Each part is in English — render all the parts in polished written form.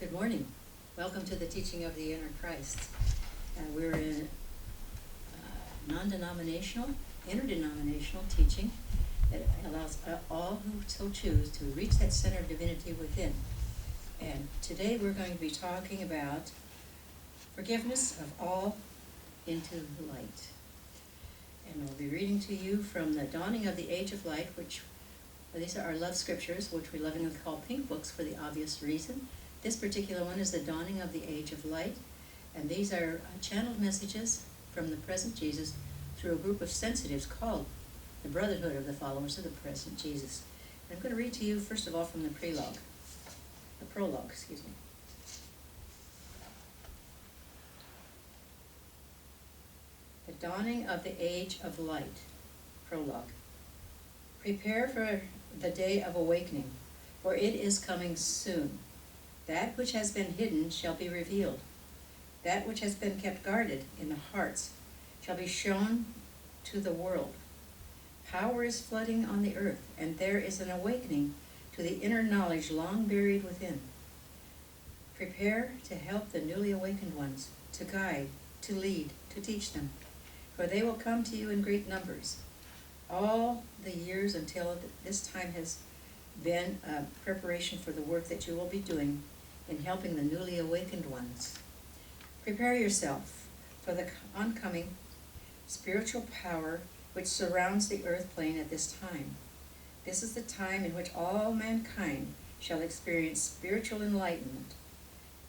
Good morning. Welcome to the teaching of the inner Christ. We're in non-denominational, interdenominational teaching that allows all who so choose to reach that center of divinity within. And today we're going to be talking about forgiveness of all into light. And we'll be reading to you from the Dawning of the Age of Light, which these are our love scriptures, which we lovingly call pink books for the obvious reason. This particular one is the Dawning of the Age of Light, and these are channeled messages from the present Jesus through a group of sensitives called the Brotherhood of the Followers of the Present Jesus. And I'm going to read to you first of all from the Prologue, excuse me. The Dawning of the Age of Light, Prologue. Prepare for the day of awakening, for it is coming soon. That which has been hidden shall be revealed. That which has been kept guarded in the hearts shall be shown to the world. Power is flooding on the earth, and there is an awakening to the inner knowledge long buried within. Prepare to help the newly awakened ones, to guide, to lead, to teach them, for they will come to you in great numbers. All the years until this time has been a preparation for the work that you will be doing in helping the newly awakened ones. Prepare yourself for the oncoming spiritual power which surrounds the earth plane at this time. This is the time in which all mankind shall experience spiritual enlightenment.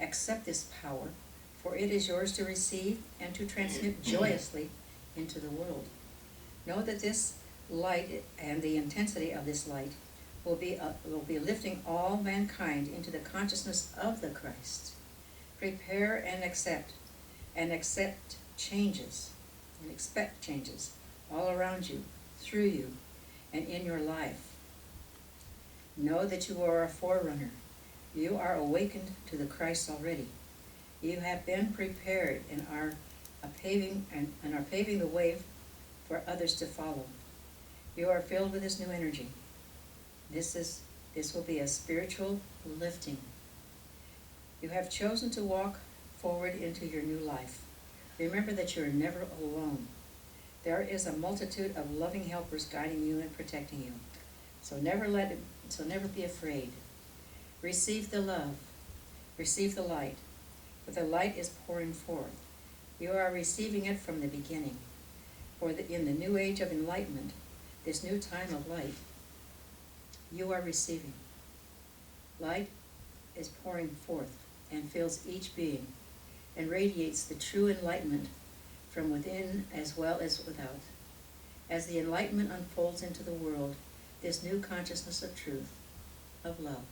Accept this power, for it is yours to receive and to transmit joyously into the world. Know that this light and the intensity of this light will be lifting all mankind into the consciousness of the Christ. Prepare and accept changes, and expect changes all around you, through you, and in your life. Know that you are a forerunner. You are awakened to the Christ already. You have been prepared and are paving the way for others to follow. You are filled with this new energy. This will be a spiritual lifting. You have chosen to walk forward into your new life. Remember that you are never alone. There is a multitude of loving helpers guiding you and protecting you. So never be afraid. Receive the love. Receive the light. For the light is pouring forth. You are receiving it from the beginning. In the new age of enlightenment, this new time of light, you are receiving. Light is pouring forth and fills each being and radiates the true enlightenment from within as well as without. As the enlightenment unfolds into the world, this new consciousness of truth, of love,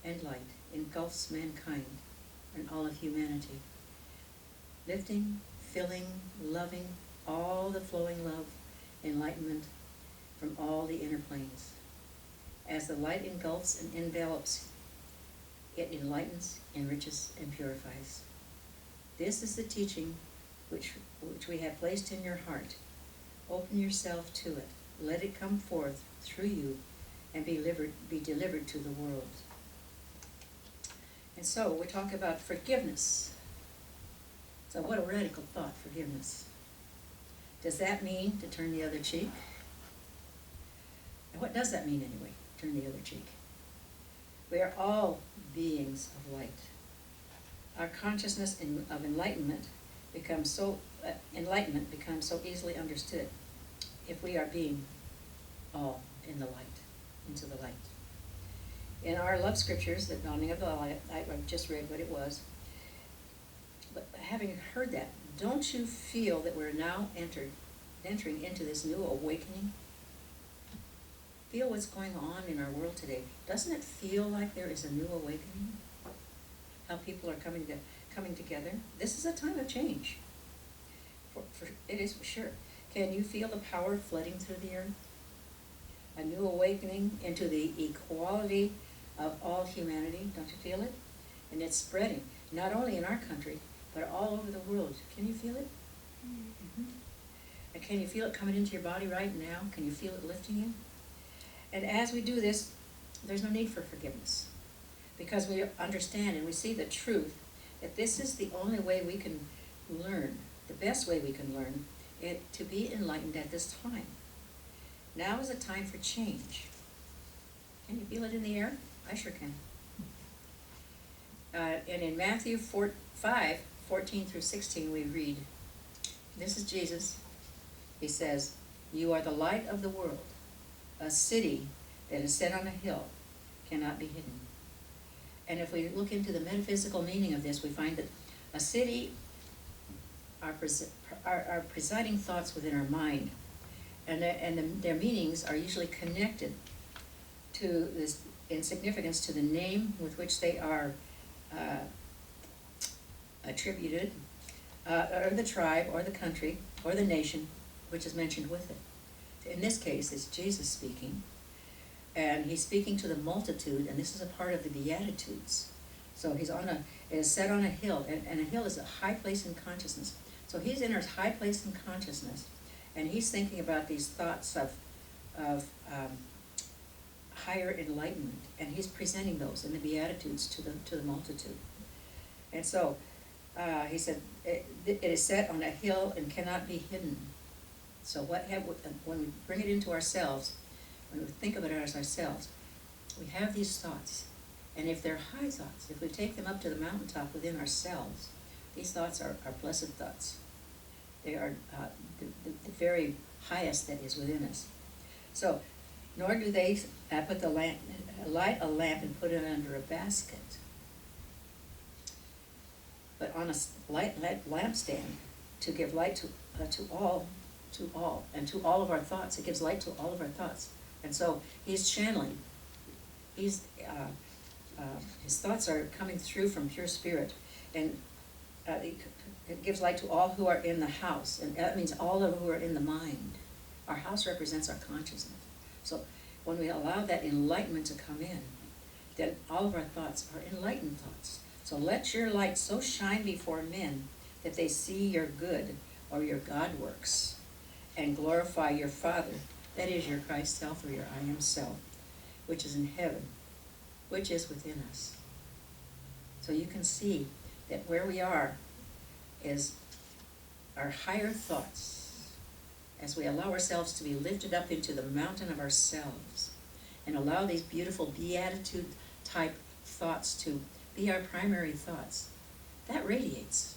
and light engulfs mankind and all of humanity, lifting, filling, loving, all the flowing love, enlightenment from all the inner planes. As the light engulfs and envelops, it enlightens, enriches, and purifies. This is the teaching which we have placed in your heart. Open yourself to it. Let it come forth through you and be delivered to the world. And so we talk about forgiveness. So what a radical thought, forgiveness. Does that mean to turn the other cheek? And what does that mean anyway, turn the other cheek? We are all beings of light. Our consciousness of enlightenment becomes so easily understood if we are being all in the light, into the light. In our love scriptures, the Dawning of the Light, I just read what it was. But having heard that, don't you feel that we're now entering into this new awakening? Feel what's going on in our world today. Doesn't it feel like there is a new awakening? How people are coming together? This is a time of change. It is for sure. Can you feel the power flooding through the earth? A new awakening into the equality of all humanity. Don't you feel it? And it's spreading, not only in our country, but all over the world. Can you feel it? Mm-hmm. And can you feel it coming into your body right now? Can you feel it lifting you? And as we do this, there's no need for forgiveness. because we understand and we see the truth that this is the only way we can learn, the best way we can learn it, to be enlightened at this time. Now is a time for change. Can you feel it in the air? I sure can. And in Matthew 5:14 through 16, we read, this is Jesus. He says, "You are the light of the world. A city that is set on a hill cannot be hidden." And if we look into the metaphysical meaning of this, we find that a city are presiding thoughts within our mind, and their meanings are usually connected to this, in significance to the name with which they are attributed, or the tribe, or the country, or the nation, which is mentioned with it. In this case, it's Jesus speaking, and he's speaking to the multitude, and this is a part of the Beatitudes. So it is set on a hill, and a hill is a high place in consciousness. So he's in a high place in consciousness, and he's thinking about these thoughts of higher enlightenment, and he's presenting those in the Beatitudes to the multitude. And so he said, it is set on a hill and cannot be hidden. So when we bring it into ourselves, when we think of it as ourselves, we have these thoughts. And if they're high thoughts, if we take them up to the mountaintop within ourselves, these thoughts are blessed thoughts. They are the very highest that is within us. So, nor do they light a lamp and put it under a basket, but on a light lampstand, to give light to all, and to all of our thoughts. It gives light to all of our thoughts. And so he's channeling. His thoughts are coming through from pure spirit, and it gives light to all who are in the house, and that means all of who are in the mind. Our house represents our consciousness. So when we allow that enlightenment to come in, then all of our thoughts are enlightened thoughts. So let your light so shine before men that they see your good, or your God works, and glorify your Father, that is your Christ self, or your I am self, which is in heaven, which is within us. So you can see that where we are is our higher thoughts, as we allow ourselves to be lifted up into the mountain of ourselves, and allow these beautiful beatitude type thoughts to be our primary thoughts. That radiates.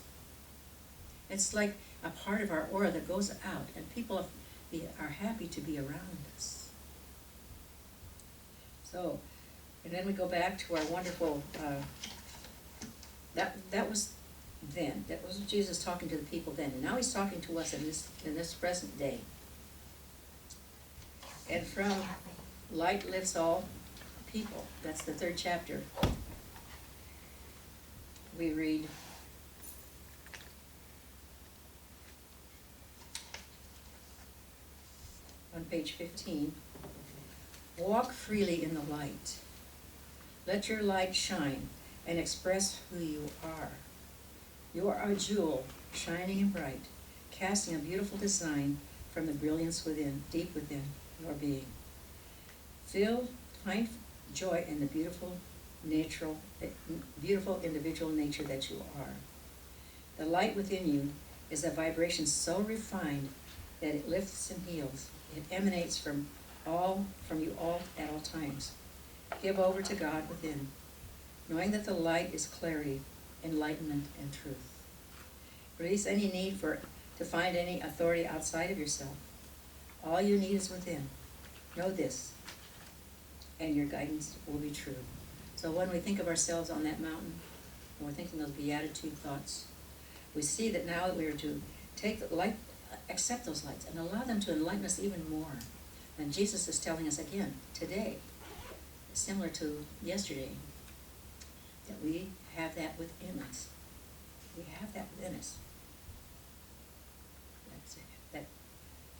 It's like a part of our aura that goes out, and people are happy to be around us. So, and then we go back to our wonderful, that was then. That was Jesus talking to the people then. And now he's talking to us in this present day. And from light lifts all people. That's the 3rd chapter. We read, on page 15, "Walk freely in the light. Let your light shine and express who you are. You are a jewel, shining and bright, casting a beautiful design from the brilliance within, deep within your being. Find joy in the beautiful individual nature that you are. The light within you is a vibration so refined that it lifts and heals. It emanates from you all at all times. Give over to God within, knowing that the light is clarity, enlightenment, and truth. Release any need to find any authority outside of yourself. All you need is within. Know this, and your guidance will be true." So when we think of ourselves on that mountain, and we're thinking those beatitude thoughts, we see that now that we are to take the light, accept those lights, and allow them to enlighten us even more. And Jesus is telling us again, today, similar to yesterday, that we have that within us. We have that within us. That's it.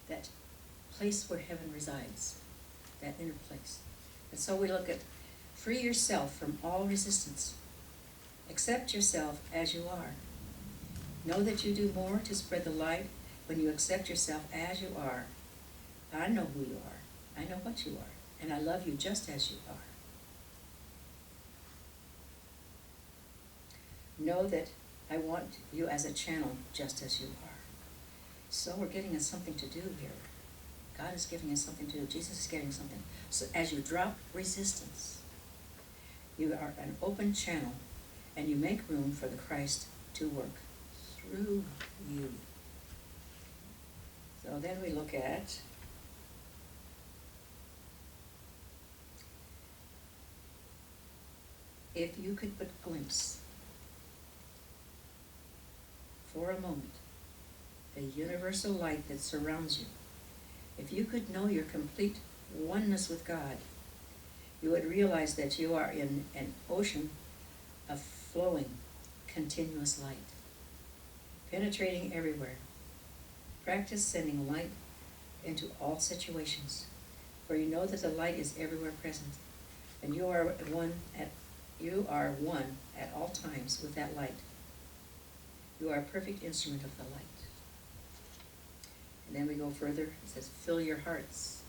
That place where heaven resides, that inner place. And so we look at, free yourself from all resistance. Accept yourself as you are. Know that you do more to spread the light when you accept yourself as you are. I know who you are. I know what you are. And I love you just as you are. Know that I want you as a channel just as you are. So we're getting us something to do here. God is giving us something to do. Jesus is getting something. So as you drop resistance, you are an open channel, and you make room for the Christ to work through you. So then we look at if you could but glimpse for a moment the universal light that surrounds you. If you could know your complete oneness with God, you would realize that you are in an ocean of flowing, continuous light, penetrating everywhere. Practice sending light into all situations, for you know that the light is everywhere present, and you are one at all times with that light. You are a perfect instrument of the light. And then we go further. It says, fill your hearts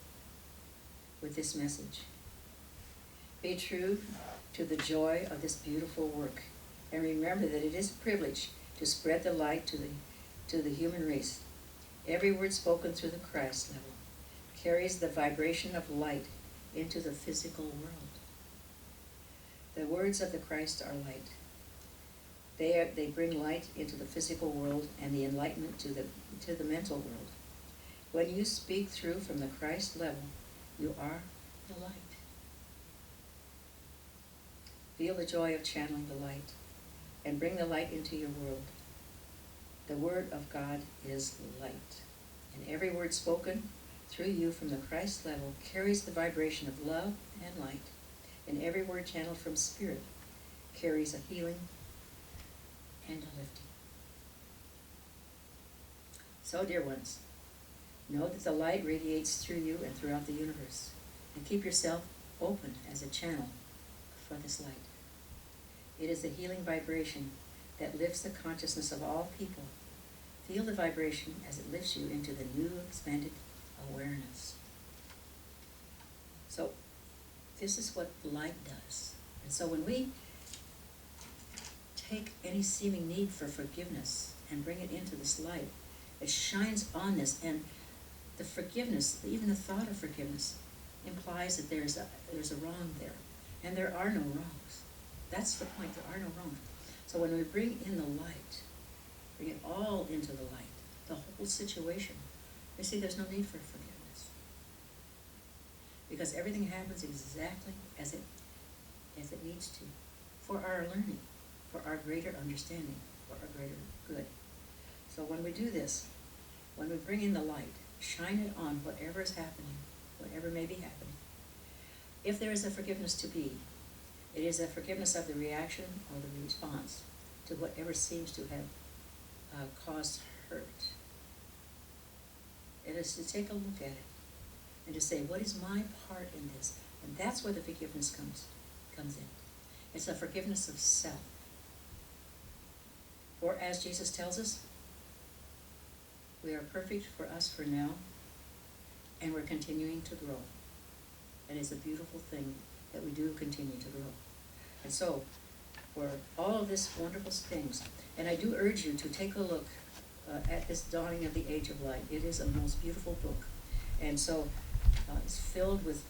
with this message. Be true to the joy of this beautiful work, and remember that it is a privilege to spread the light to the human race. Every word spoken through the Christ level carries the vibration of light into the physical world. The words of the Christ are light. They bring light into the physical world and the enlightenment to the mental world. When you speak through from the Christ level, you are the light. Feel the joy of channeling the light and bring the light into your world. The Word of God is light, and every word spoken through you from the Christ level carries the vibration of love and light, and every word channeled from Spirit carries a healing and a lifting. So, dear ones, know that the light radiates through you and throughout the universe, and keep yourself open as a channel for this light. It is the healing vibration that lifts the consciousness of all people. Feel the vibration as it lifts you into the new expanded awareness. So, this is what light does. And so when we take any seeming need for forgiveness and bring it into this light, it shines on this, and the forgiveness, even the thought of forgiveness, implies that there's a wrong there, and there are no wrongs. That's the point. There are no wrongs. So when we bring in the light, bring it all into the light, the whole situation, you see, there's no need for forgiveness, because everything happens exactly as it needs to, for our learning, for our greater understanding, for our greater good. So when we do this, when we bring in the light, shine it on whatever is happening, whatever may be happening. If there is a forgiveness to be, it is a forgiveness of the reaction or the response to whatever seems to have caused hurt. It is to take a look at it and to say, what is my part in this? And that's where the forgiveness comes in. It's a forgiveness of self. For as Jesus tells us, we are perfect for us for now, and we're continuing to grow. And it's a beautiful thing that we do continue to grow. And so, for all of these wonderful things, and I do urge you to take a look at this Dawning of the Age of Light. It is a most beautiful book. And so, it's filled with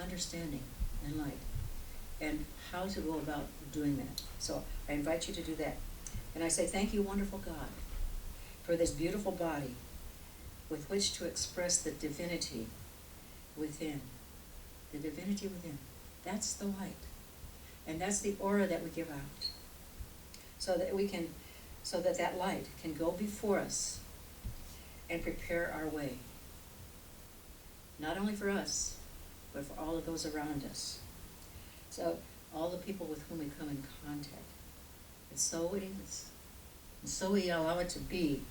understanding and light, and how to go about doing that. So, I invite you to do that. And I say, thank you, wonderful God, for this beautiful body with which to express the divinity within. The divinity within. That's the light. And that's the aura that we give out. So that that light can go before us and prepare our way. Not only for us, but for all of those around us. So all the people with whom we come in contact. And so it is. And so we allow it to be.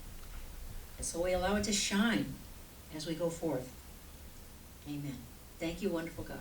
And so we allow it to shine as we go forth. Amen. Thank you, wonderful God.